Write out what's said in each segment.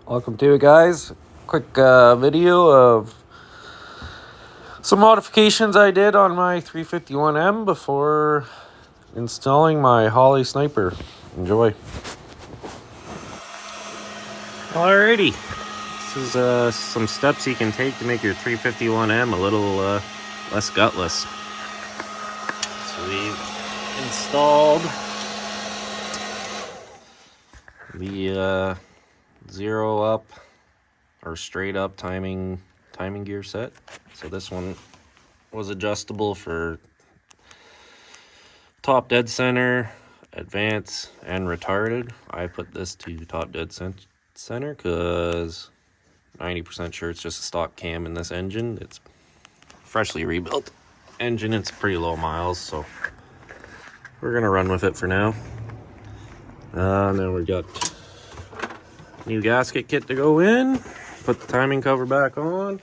Welcome to it, guys. Quick video of some modifications I did on my 351M before installing my Holley sniper. Enjoy. Alrighty, this is some steps you can take to make your 351M a little less gutless. So we've installed the zero up or straight up timing gear set. So this one was adjustable for top dead center, advance, and retarded. I put this to top dead center because 90% sure it's just a stock cam in this engine. It's freshly rebuilt engine. It's pretty low miles, so we're gonna run with it for now. And then we got new gasket kit to go in. Put the timing cover back on.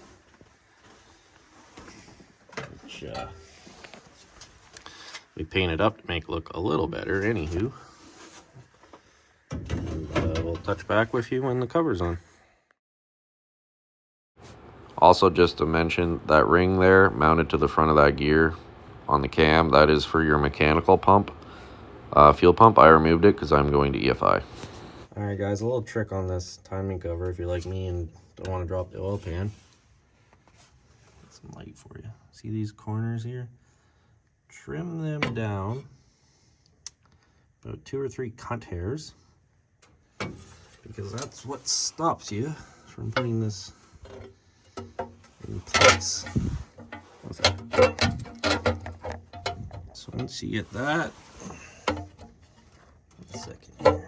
Which we painted up to make it look a little better, anywho. And we'll touch back with you when the cover's on. Also, just to mention, that ring there mounted to the front of that gear on the cam, that is for your mechanical pump, fuel pump. I removed it because I'm going to EFI. Alright guys, a little trick on this timing cover if you're like me and don't want to drop the oil pan. Get some light for you. See these corners here? Trim them down about 2 or 3 cunt hairs, because that's what stops you from putting this in place. So once you get that, a second here.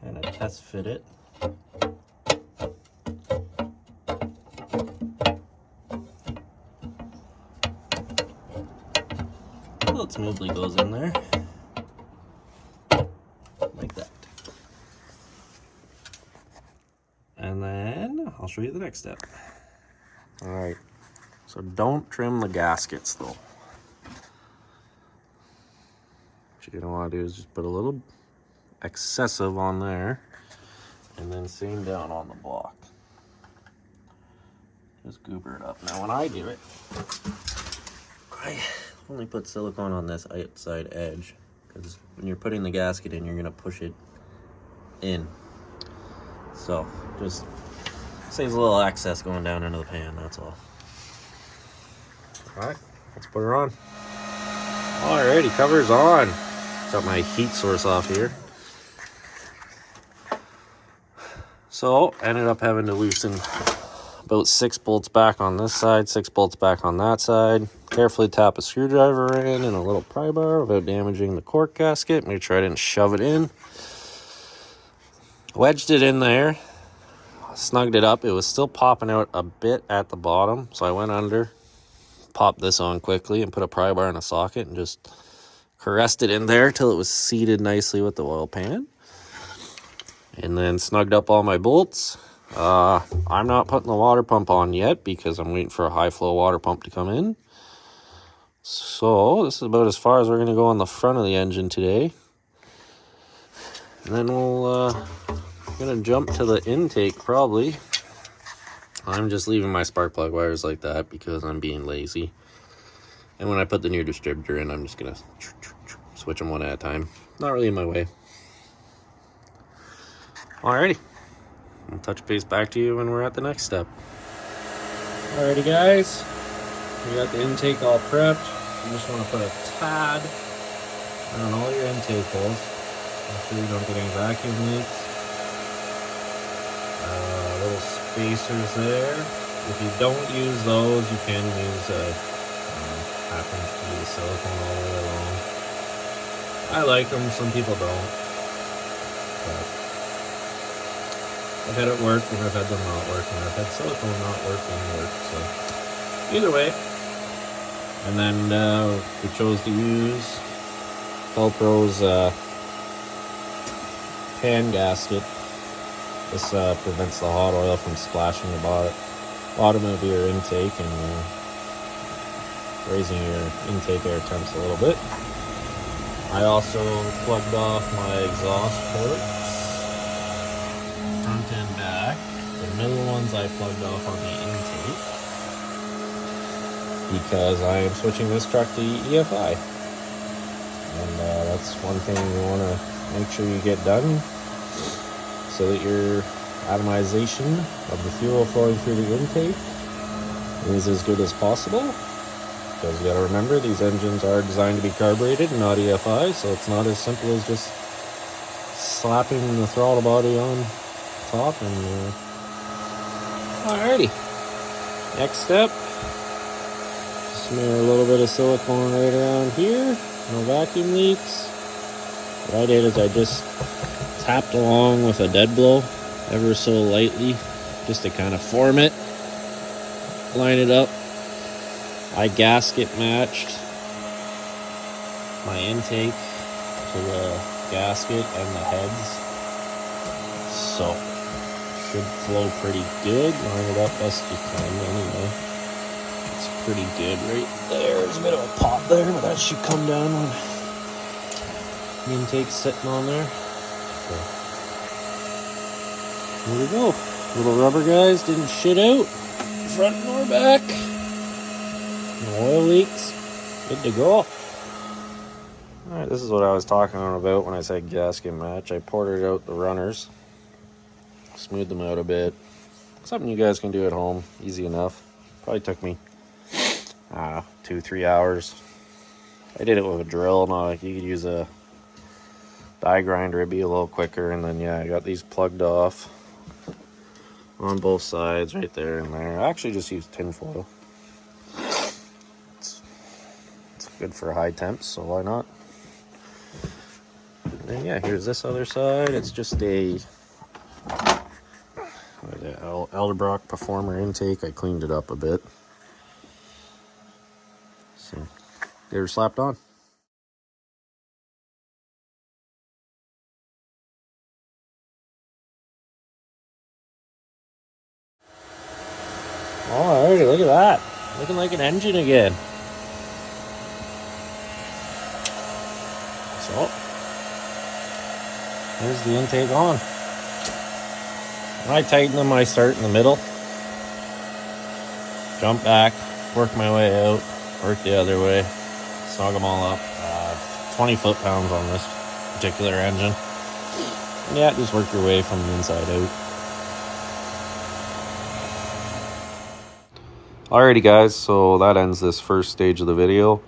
Kind of test fit it. It smoothly goes in there like that, and then I'll show you the next step. All right, so don't trim the gaskets though. What you're gonna want to do is just put a little excessive on there, and then same down on the block. Just goober it up. Now when I do it, I only put silicone on this outside edge, because when you're putting the gasket in, you're gonna push it in. So just saves a little excess going down into the pan, that's all. All right, let's put her on. Alrighty, cover's on. Got my heat source off here. So ended up having to loosen about 6 bolts back on this side, 6 bolts back on that side. Carefully tap a screwdriver in and a little pry bar without damaging the cork gasket. Make sure I didn't shove it in. Wedged it in there, snugged it up. It was still popping out a bit at the bottom, so I went under, popped this on quickly, and put a pry bar in a socket and just caressed it in there till it was seated nicely with the oil pan. And then snugged up all my bolts. I'm not putting the water pump on yet because I'm waiting for a high flow water pump to come in. So this is about as far as we're going to go on the front of the engine today. And then we're going to jump to the intake probably. I'm just leaving my spark plug wires like that because I'm being lazy. And when I put the new distributor in, I'm just going to switch them one at a time. Not really in my way. Alrighty. I'll touch base back to you when we're at the next step. Alrighty guys, we got the intake all prepped. You just want to put a tad on all your intake holes. Make sure you don't get any vacuum leaks. Little spacers there. If you don't use those, you can use a half-inch piece of silicone all the way along. I like them, some people don't. But I've had it work, and I've had them not work, and I've had silicone not work and work, so either way. And then we chose to use Velcro's pan gasket. This prevents the hot oil from splashing the bottom of your intake and, you know, raising your intake air temps a little bit. And then we'll put a I also plugged off my exhaust ports, front and back. The middle ones I plugged off on the intake because I am switching this truck to EFI. And that's one thing you want to make sure you get done so that your atomization of the fuel flowing through the intake is as good as possible. Because you got to remember, these engines are designed to be carbureted and not EFI, so it's not as simple as just slapping the throttle body on top. And alrighty, next step, smear a little bit of silicone right around here. No vacuum leaks. What I did is I just tapped along with a dead blow ever so lightly just to kind of form it, line it up. I gasket matched my intake to the gasket and the heads, so should flow pretty good. Line it up best you can anyway. It's pretty good right there. There's a bit of a pop there, but that should come down when the intake's sitting on there. So here we go. Little rubber guys didn't shit out, front nor back. No oil leaks. Good to go. Alright, this is what I was talking about when I said gasket match. I ported out the runners, smoothed them out a bit. Something you guys can do at home, easy enough. Probably took me, 2-3 hours. I did it with a drill. Now you could use a die grinder, it'd be a little quicker. And then I got these plugged off on both sides, right there and there. I actually just used tin foil. It's good for high temps, so why not? And here's this other side. It's just a Elderbrock Performer intake. I cleaned it up a bit, so they were slapped on. Alrighty, look at that. Looking like an engine again. So, there's the intake on. When I tighten them, I start in the middle, jump back, work my way out, work the other way, snug them all up. 20 foot-pounds on this particular engine. And just work your way from the inside out. Alrighty guys, so that ends this first stage of the video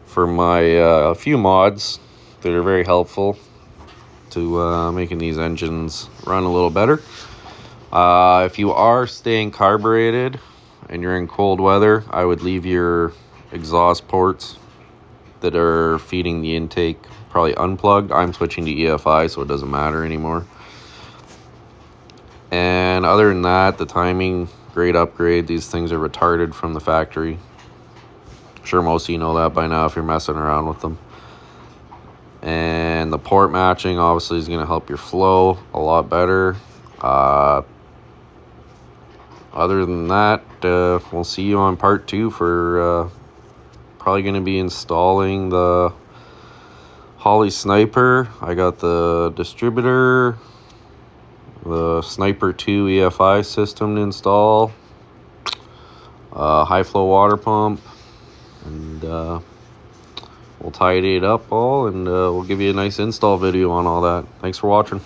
for my few mods that are very helpful to making these engines run a little better. If you are staying carbureted and you're in cold weather, I would leave your exhaust ports that are feeding the intake probably unplugged. I'm switching to EFI, so it doesn't matter anymore. And other than that, the timing, great upgrade. These things are retarded from the factory. I'm sure most of you know that by now if you're messing around with them. And the port matching obviously is going to help your flow a lot better. Other than that, we'll see you on part 2 for probably going to be installing the Holley Sniper. I got the distributor, the Sniper 2 EFI system to install, high flow water pump, and we'll tidy it up all, and we'll give you a nice install video on all that. Thanks for watching.